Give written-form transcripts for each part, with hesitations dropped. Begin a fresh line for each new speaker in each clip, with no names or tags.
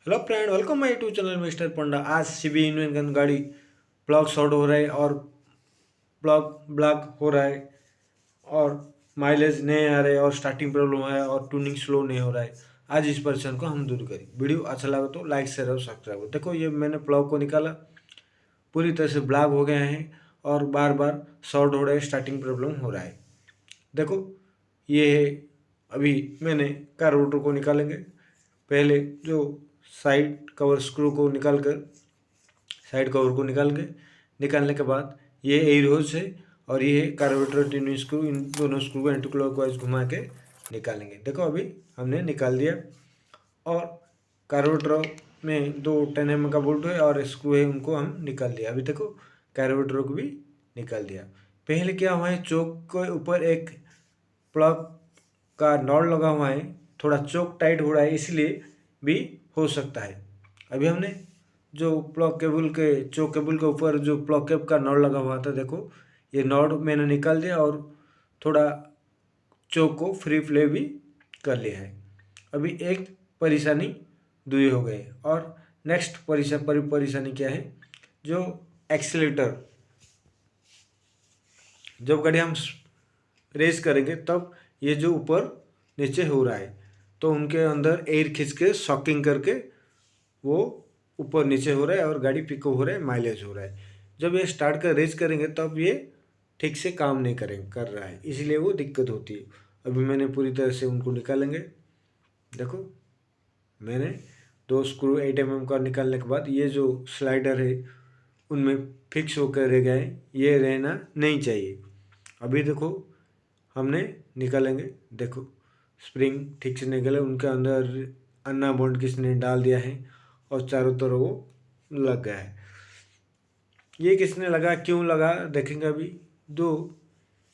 Hello friend, welcome my YouTube channel mister Panda. आज CB invention गाड़ी plug short हो रहा है और प्लग ब्लॉक हो रहा है और माइलेज नहीं आ रहा है और स्टार्टिंग प्रॉब्लम है और ट्यूनिंग स्लो नहीं हो रहा है। आज इस परेशानी को हम दूर करें। वीडियो अच्छा लगा तो लाइक शेयर और सब्सक्राइब। देखो, ये मैंने प्लग को निकाला, पूरी तरह से ब्लॉक हो गए हैं और बार बार शॉर्ट हो रहा है, स्टार्टिंग प्रॉब्लम हो रहा है। देखो, ये है। अभी मैंने कार्बोरेटर को निकालेंगे। पहले जो साइड कवर स्क्रू को निकाल कर साइड कवर को निकालने के बाद ये एयर होज है और ये है कार्बोरेटर ट्यूनिंग स्क्रू। इन दोनों स्क्रू को एंटी क्लॉकवाइज घुमा के निकालेंगे। देखो, अभी हमने निकाल दिया और कार्बोरेटर में दो 10 mm का बोल्ट है और स्क्रू है, उनको हम निकाल दिया। अभी देखो, कार्बोरेटर को भी निकाल दिया। पहले क्या हुआ है, चोक के ऊपर एक प्लग का नॉट लगा हुआ है, थोड़ा चोक टाइट हो रहा है, इसलिए भी हो सकता है। अभी हमने जो चोक केबल के ऊपर जो प्लग कैप का नॉट लगा हुआ था, देखो ये नॉट मैंने निकाल दिया और थोड़ा चोक को फ्री प्ले भी कर लिया है। अभी एक परेशानी दूर हो गई और नेक्स्ट परेशानी क्या है, जो एक्सीलेटर जब गाड़ी हम रेस करेंगे तब ये जो ऊपर नीचे हो रहा है, तो उनके अंदर एयर खींच के शॉकिंग करके वो ऊपर नीचे हो रहा है और गाड़ी पिकअप हो रहा है, माइलेज हो रहा है। जब ये स्टार्ट कर रेस करेंगे तब ये ठीक से काम नहीं कर रहा है, इसलिए वो दिक्कत होती है। अभी मैंने पूरी तरह से उनको निकालेंगे। देखो, मैंने दो स्क्रू 8 mm का निकालने के बाद ये जो स्लाइडर है उनमें फिक्स होकर रह गए, ये रहना नहीं चाहिए। अभी देखो, हमने निकालेंगे। देखो, स्प्रिंग ठीक से निकले, उनके अंदर अन्ना बॉन्ड किसने डाल दिया है और चारों तरफ वो लग गया है। ये किसने लगा, क्यों लगा, देखेंगे अभी। दो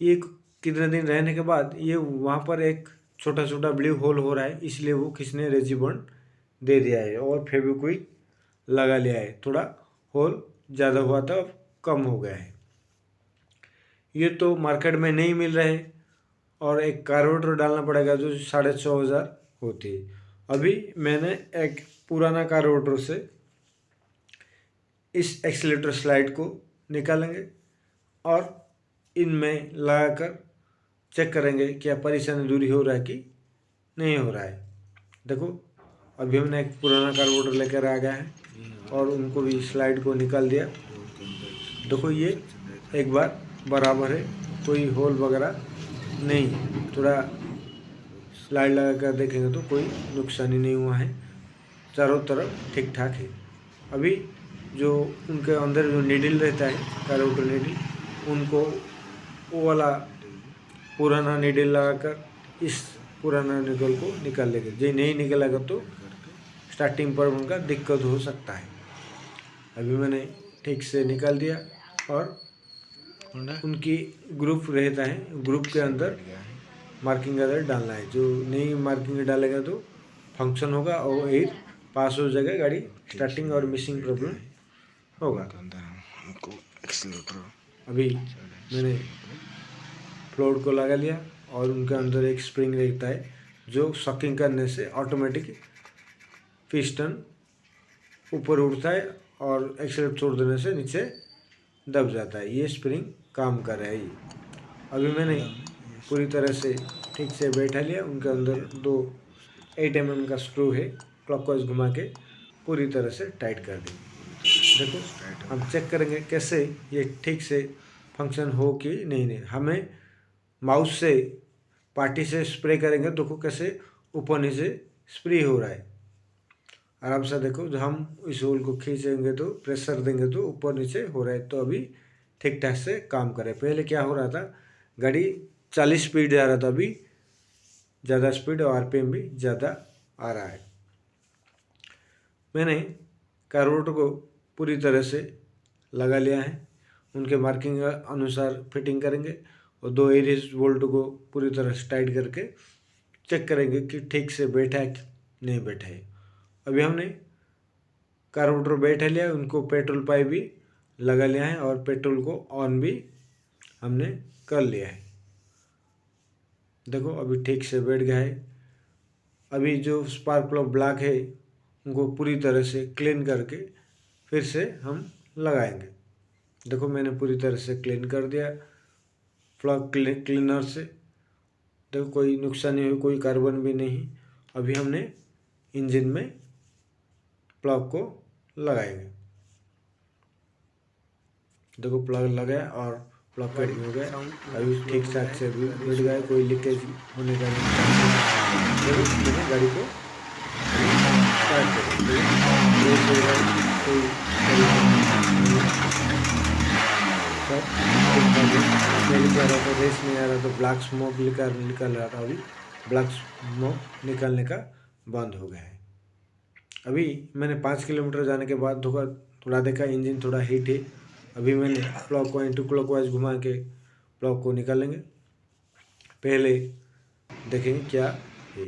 ये कितने दिन रहने के बाद ये वहाँ पर एक छोटा छोटा ब्लू होल हो रहा है, इसलिए वो किसने रेजी बॉन्ड दे दिया है और फेविक्विक लगा लिया है। थोड़ा होल ज़्यादा हुआ था, अब कम हो गया है। ये तो मार्केट में नहीं मिल रहे और एक कार्बोरेटर डालना पड़ेगा जो 6,500 होती है। अभी मैंने एक पुराना कार्बोरेटर से इस एक्सीलेटर स्लाइड को निकालेंगे और इनमें लगाकर चेक करेंगे क्या परेशानी दूरी हो रहा है कि नहीं हो रहा है। देखो, अभी हमने एक पुराना कार्बोरेटर लेकर आ गया है और उनको भी स्लाइड को निकाल दिया। देखो, ये एक बार बराबर है, कोई होल वगैरह नहीं। थोड़ा स्लाइड लगा कर देखेंगे तो कोई नुकसानी नहीं हुआ है, चारों तरफ ठीक ठाक है। अभी जो उनके अंदर जो नीडल रहता है, कार्बोरेटर नीडल, उनको वो वाला पुराना नीडल लगाकर इस पुराना नीडल को निकाल लेंगे। जो नहीं निकलेगा तो स्टार्टिंग पर उनका दिक्कत हो सकता है। अभी मैंने ठीक से निकाल दिया और उनकी ग्रुप रहता है, ग्रुप के अंदर मार्किंग अदर डालना है। जो नहीं मार्किंग डालेगा तो फंक्शन होगा और एयर पास हो जाएगा, गाड़ी स्टार्टिंग और मिसिंग प्रॉब्लम होगा। अभी मैंने फ्लोर को लगा लिया और उनके अंदर एक स्प्रिंग रहता है जो सकिंग करने से ऑटोमेटिक पिस्टन ऊपर उठता है और एक्सीलरेटर छोड़ देने से नीचे दब जाता है। ये स्प्रिंग काम कर रहा है ये। अभी मैंने पूरी तरह से ठीक से बैठा लिया। उनके अंदर दो 8 mm का स्क्रू है, क्लॉकवाइज घुमा के पूरी तरह से टाइट कर देंगे। देखो, हम चेक करेंगे कैसे ये ठीक से फंक्शन हो कि नहीं। हमें माउस से पार्टी से स्प्रे करेंगे, देखो कैसे ऊपर नीचे स्प्रे हो रहा है। आराम से देखो, जब हम इस होल को खींचेंगे तो प्रेशर देंगे तो ऊपर नीचे हो रहा है, तो अभी ठीक ठाक से काम करे। पहले क्या हो रहा था, गाड़ी 40 स्पीड जा रहा था, अभी ज़्यादा स्पीड और आरपीएम भी ज़्यादा आ रहा है। मैंने कार्बोरेटर को पूरी तरह से लगा लिया है। उनके मार्किंग अनुसार फिटिंग करेंगे और दो एरिस बोल्ट को पूरी तरह से टाइट करके चेक करेंगे कि ठीक से बैठा है कि नहीं बैठा है। अभी हमने कार्बोरेटर बैठा लिया, उनको पेट्रोल पाइप भी लगा लिया है और पेट्रोल को ऑन भी हमने कर लिया है। देखो, अभी ठीक से बैठ गया है। अभी जो स्पार्क प्लग ब्लॉक है उनको पूरी तरह से क्लीन करके फिर से हम लगाएंगे। देखो मैंने पूरी तरह से क्लीन कर दिया प्लग क्लीनर से। देखो कोई नुकसान नहीं हुई, कोई कार्बन भी नहीं। अभी हमने इंजन में प्लग को लगाएंगे। देखो प्लग लगाया और प्लग कट हो गया, अभी ठीक ठाक से भी बैठ गया, कोई लीकेज होने का नहीं। देखो मैंने गाड़ी को स्टार्ट कर दिया, कोई सब ठीक आ रहा था, रेस नहीं आ रहा था, ब्लैक स्मोक निकल रहा था। अभी ब्लैक स्मोक निकलने का बंद हो गया है। अभी मैंने 5 किलोमीटर जाने के बाद थोड़ा देखा इंजन थोड़ा हीट है। अभी मैंने प्लग को एंटी क्लॉकवाइज घुमा के प्लग को निकालेंगे। पहले देखेंगे क्या है।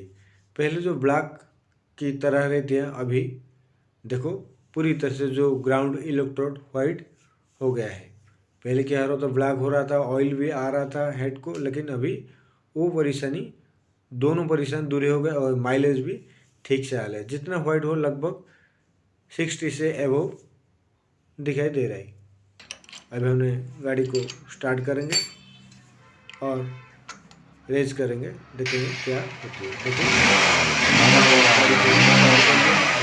पहले जो ब्लैक की तरह रहती है, अभी देखो पूरी तरह से जो ग्राउंड इलेक्ट्रोड वाइट हो गया है। पहले क्या हो रहा था, ब्लैक हो रहा था, ऑयल भी आ रहा था हेड को, लेकिन अभी वो परेशानी, दोनों परेशानी दूरी हो गए और माइलेज भी ठीक से आ रहा है। जितना वाइट हो लगभग 60 से एबव दिखाई दे रहा है। अभी हमने गाड़ी को स्टार्ट करेंगे और रेस करेंगे, देखेंगे क्या होती है। देखिए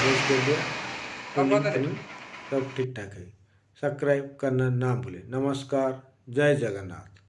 रेस कर दिया, सब ठीक ठाक है। सब्सक्राइब करना ना भूलें। नमस्कार, जय जगन्नाथ।